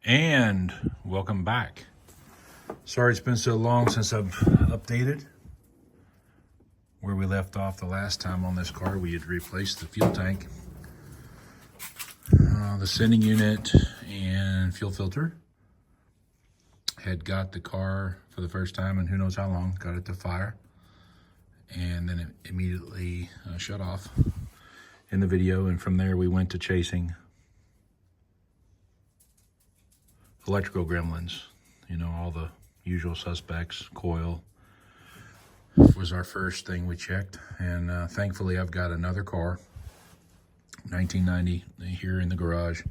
And welcome back. Sorry it's been so long since I've updated. Where we left off the last time on this car, we had replaced the fuel tank, the sending unit, and fuel filter. Had got the car for the first time in who knows how long, got it to fire, and then it immediately shut off in the video. And from there we went to chasing electrical gremlins, you know, all the usual suspects. Coil was our first thing we checked, and thankfully I've got another car, 1990, here in the garage,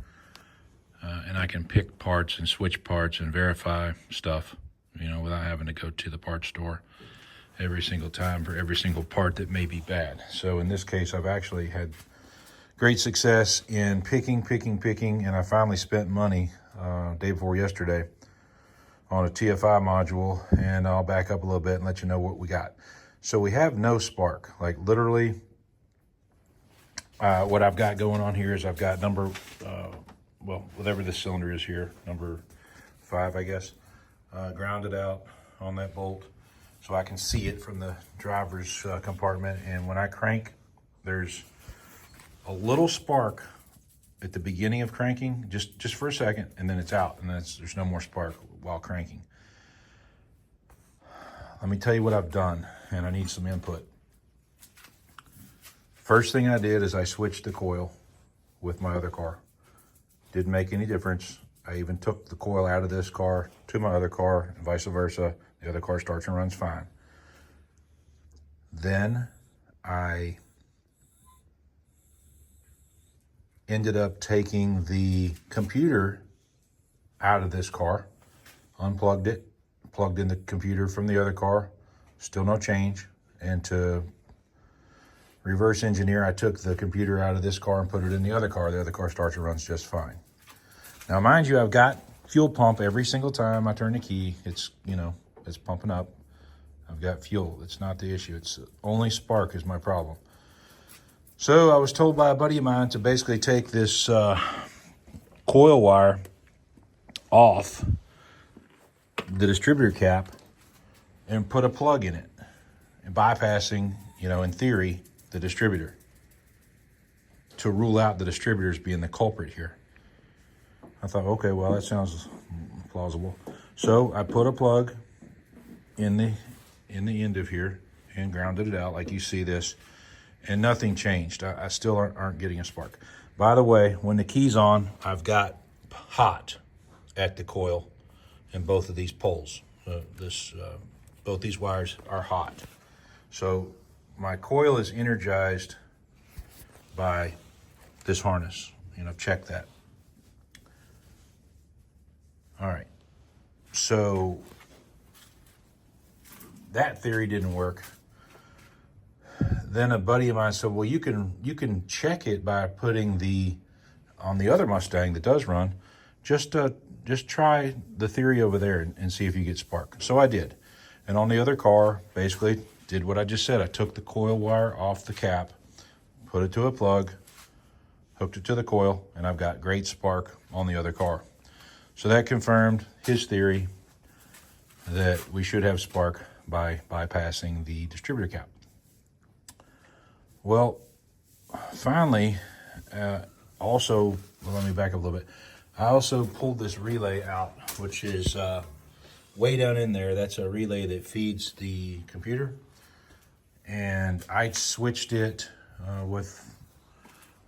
and I can pick parts and switch parts and verify stuff, you know, without having to go to the parts store every single time for every single part that may be bad. So in this case, I've actually had great success in picking, and I finally spent money day before yesterday on a TFI module, and I'll back up a little bit and let you know what we got. So we have no spark. Like literally, what I've got going on here is I've got number, well, whatever this cylinder is here, number 5, I guess, grounded out on that bolt so I can see it from the driver's compartment. And when I crank, there's a little spark at the beginning of cranking, just for a second, and then it's out, and there's no more spark while cranking. Let me tell you what I've done, and I need some input. First thing I did is I switched the coil with my other car. Didn't make any difference. I even took the coil out of this car to my other car, and vice versa. The other car starts and runs fine. Then I ended up taking the computer out of this car, unplugged it, plugged in the computer from the other car, still no change. And to reverse engineer, I took the computer out of this car and put it in the other car. The other car starts and runs just fine. Now, mind you, I've got fuel pump every single time I turn the key. It's, you know, it's pumping up. I've got fuel. It's not the issue. It's only spark is my problem. So I was told by a buddy of mine to basically take this coil wire off the distributor cap and put a plug in it, and bypassing, you know, in theory, the distributor, to rule out the distributors being the culprit here. I thought, okay, well, that sounds plausible. So I put a plug in the end of here and grounded it out like you see this. And nothing changed. I still aren't getting a spark. By the way, when the key's on, I've got hot at the coil in both of these poles. Both these wires are hot. So my coil is energized by this harness. You know, check that. All right. So that theory didn't work. Then a buddy of mine said, well, you can check it by putting on the other Mustang that does run, just try the theory over there and see if you get spark. So I did. And on the other car, basically did what I just said. I took the coil wire off the cap, put it to a plug, hooked it to the coil, and I've got great spark on the other car. So that confirmed his theory that we should have spark by bypassing the distributor cap. Well, finally, also, well, let me back up a little bit. I also pulled this relay out, which is way down in there. That's a relay that feeds the computer. And I switched it with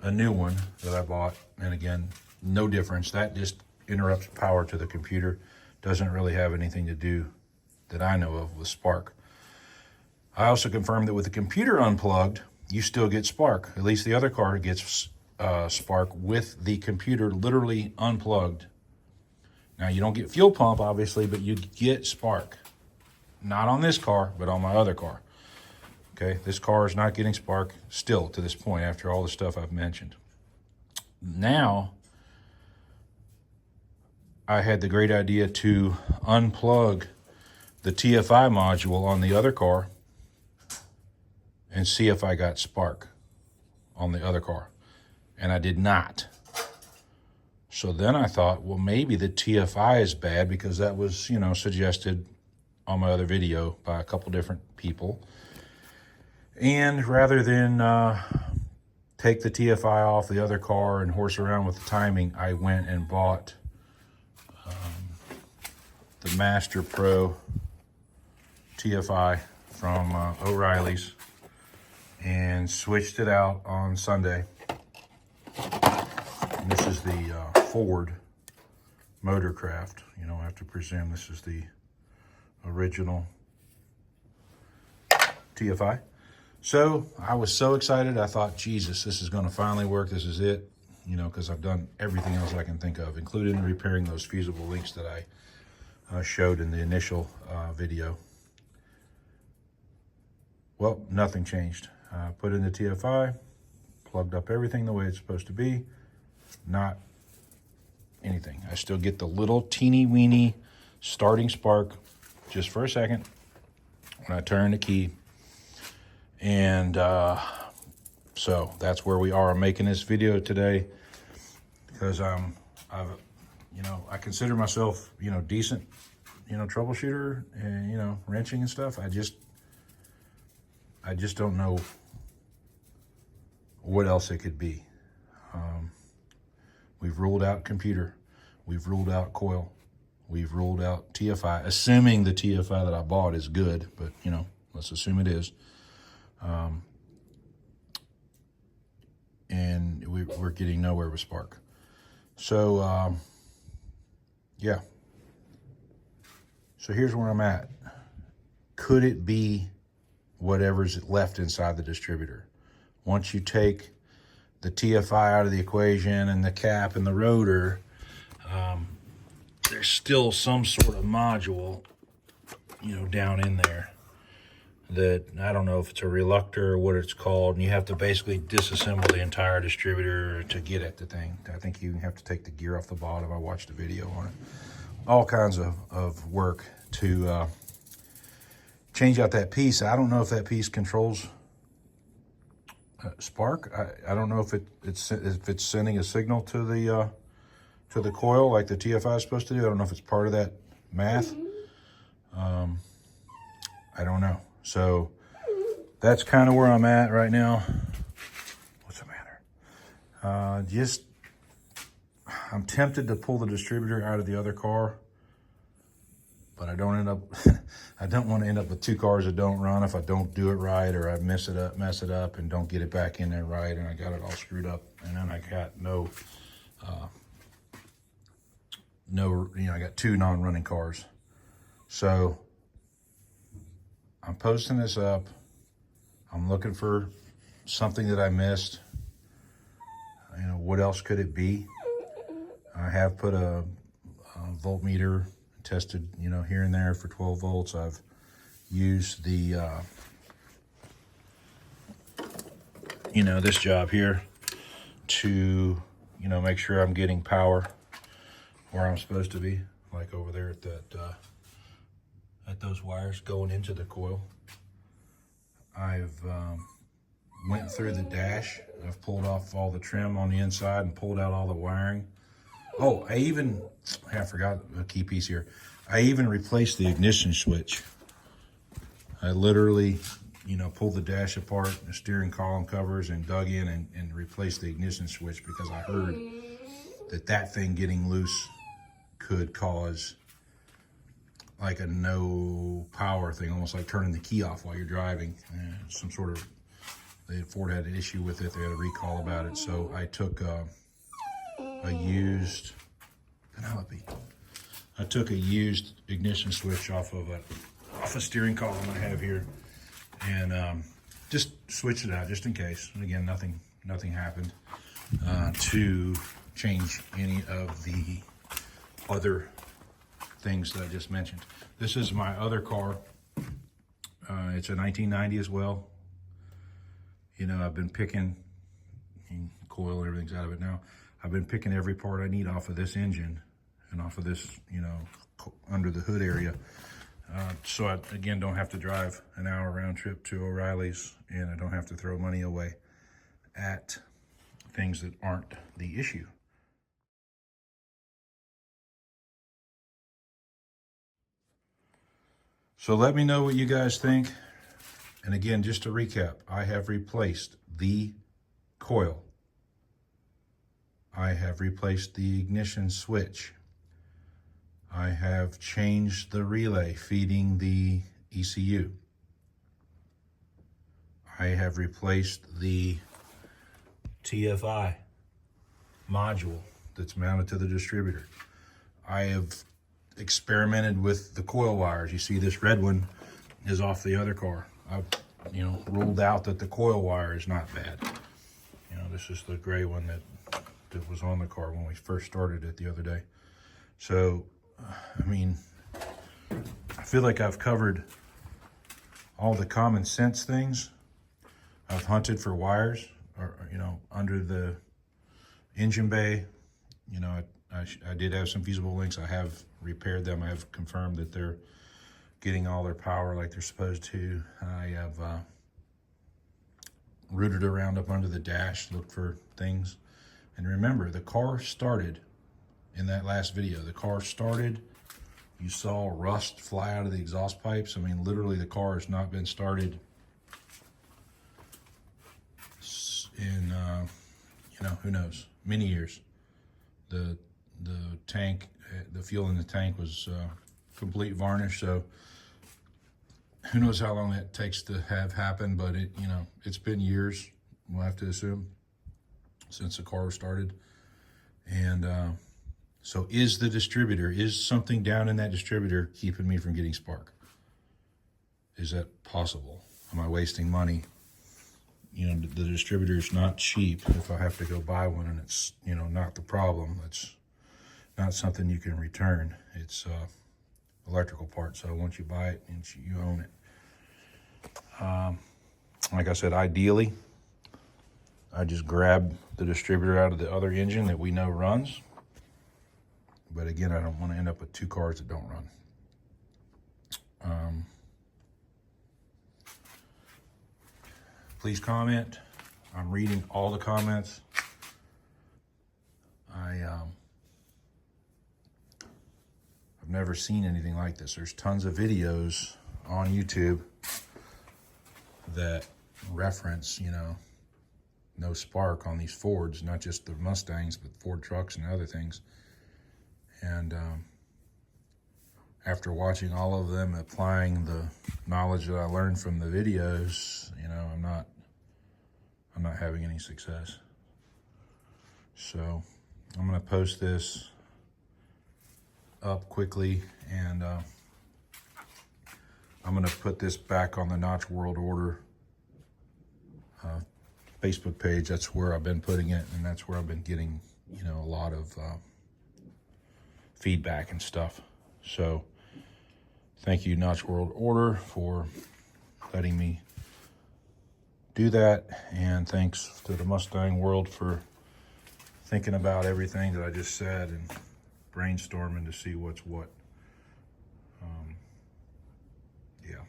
a new one that I bought. And again, no difference. That just interrupts power to the computer. Doesn't really have anything to do that I know of with spark. I also confirmed that with the computer unplugged, you still get spark. At least the other car gets spark with the computer literally unplugged. Now, you don't get fuel pump, obviously, but you get spark. Not on this car, but on my other car. Okay, this car is not getting spark still to this point after all the stuff I've mentioned. Now, I had the great idea to unplug the TFI module on the other car and see if I got spark on the other car. And I did not. So then I thought, well, maybe the TFI is bad, because that was, you know, suggested on my other video by a couple different people. And rather than take the TFI off the other car and horse around with the timing, I went and bought the Master Pro TFI from O'Reilly's and switched it out on Sunday. And this is the Ford Motorcraft. You know, I have to presume this is the original TFI. So I was so excited. I thought, Jesus, this is going to finally work. This is it. You know, because I've done everything else I can think of, including repairing those fusible links that I showed in the initial video. Well, nothing changed. Put in the TFI, plugged up everything the way it's supposed to be. Not anything. I still get the little teeny weeny starting spark just for a second when I turn the key. And so that's where we are. I'm making this video today because I consider myself, decent, troubleshooter and, wrenching and stuff. I just don't know what else it could be. We've ruled out computer. We've ruled out coil. We've ruled out TFI, assuming the TFI that I bought is good, but, let's assume it is. And we're getting nowhere with spark. So, yeah. So here's where I'm at. Could it be whatever's left inside the distributor? Once you take the TFI out of the equation and the cap and the rotor, there's still some sort of module, down in there that I don't know if it's a reluctor or what it's called, and you have to basically disassemble the entire distributor to get at the thing. I think you have to take the gear off the bottom. I watched a video on it. All kinds of work to change out that piece. I don't know if that piece controls spark. I don't know if it's sending a signal to the coil like the TFI is supposed to do. I don't know if it's part of that math. I don't know. So that's kind of where I'm at right now. What's the matter? I'm tempted to pull the distributor out of the other car, but I don't want to end up with two cars that don't run if I don't do it right, or I mess it up and don't get it back in there right, and I got it all screwed up, and then I got I got two non-running cars. So I'm posting this up. I'm looking for something that I missed. What else could it be? I have put a voltmeter, tested, here and there for 12 volts. I've used the, this job here to, make sure I'm getting power where I'm supposed to be, like over there at those wires going into the coil. I've went through the dash. I've pulled off all the trim on the inside and pulled out all the wiring. Oh, I forgot a key piece here. I even replaced the ignition switch. I literally, pulled the dash apart, the steering column covers, and dug in and replaced the ignition switch, because I heard that thing getting loose could cause like a no power thing, almost like turning the key off while you're driving. Some sort of, Ford had an issue with it. They had a recall about it. So I took a used ignition switch off a steering column I have here, and just switched it out just in case. And again, nothing happened to change any of the other things that I just mentioned. This is my other car. It's a 1990 as well. I've been picking, coil and everything's out of it now. I've been picking every part I need off of this engine and off of this, under the hood area. So I, again, don't have to drive an hour round trip to O'Reilly's, and I don't have to throw money away at things that aren't the issue. So let me know what you guys think. And again, just to recap, I have replaced the coil. I have replaced the ignition switch. I have changed the relay feeding the ECU. I have replaced the TFI module that's mounted to the distributor. I have experimented with the coil wires. You see this red one is off the other car. I've ruled out that the coil wire is not bad. This is the gray one that was on the car when we first started it the other day. So I mean, I feel like I've covered all the common sense things. I've hunted for wires under the engine bay. I did have some feasible links. I have repaired them. I have confirmed that they're getting all their power like they're supposed to. I have rooted around up under the dash, looked for things. And remember, the car started in that last video. The car started, you saw rust fly out of the exhaust pipes. I mean, literally the car has not been started in, who knows, many years. The tank, the fuel in the tank was complete varnish, so who knows how long that takes to have happened, but it's been years, we'll have to assume, since the car started. And so is something down in that distributor keeping me from getting spark? Is that possible? Am I wasting money? The distributor is not cheap. If I have to go buy one and it's, not the problem, it's not something you can return. It's electrical part, so once you buy it, you own it. Like I said, ideally, I just grab the distributor out of the other engine that we know runs. But again, I don't want to end up with two cars that don't run. Please comment. I'm reading all the comments. I've never seen anything like this. There's tons of videos on YouTube that reference, no spark on these Fords, not just the Mustangs, but Ford trucks and other things. And after watching all of them, applying the knowledge that I learned from the videos, I'm not having any success. So I'm gonna post this up quickly, and I'm gonna put this back on the Notch World Order Facebook page. That's where I've been putting it, and that's where I've been getting, a lot of feedback and stuff. So thank you, Notch World Order, for letting me do that, and thanks to the Mustang world for thinking about everything that I just said and brainstorming to see what's what. Yeah,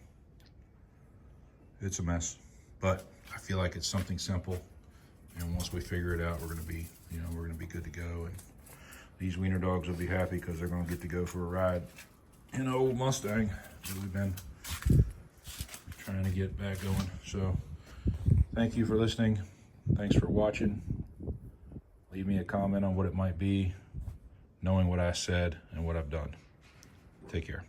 it's a mess, but I feel like it's something simple, and once we figure it out, we're gonna be good to go, and these wiener dogs will be happy because they're gonna get to go for a ride in an old Mustang that we've been trying to get back going. So thank you for listening. Thanks for watching. Leave me a comment on what it might be, knowing what I said and what I've done. Take care.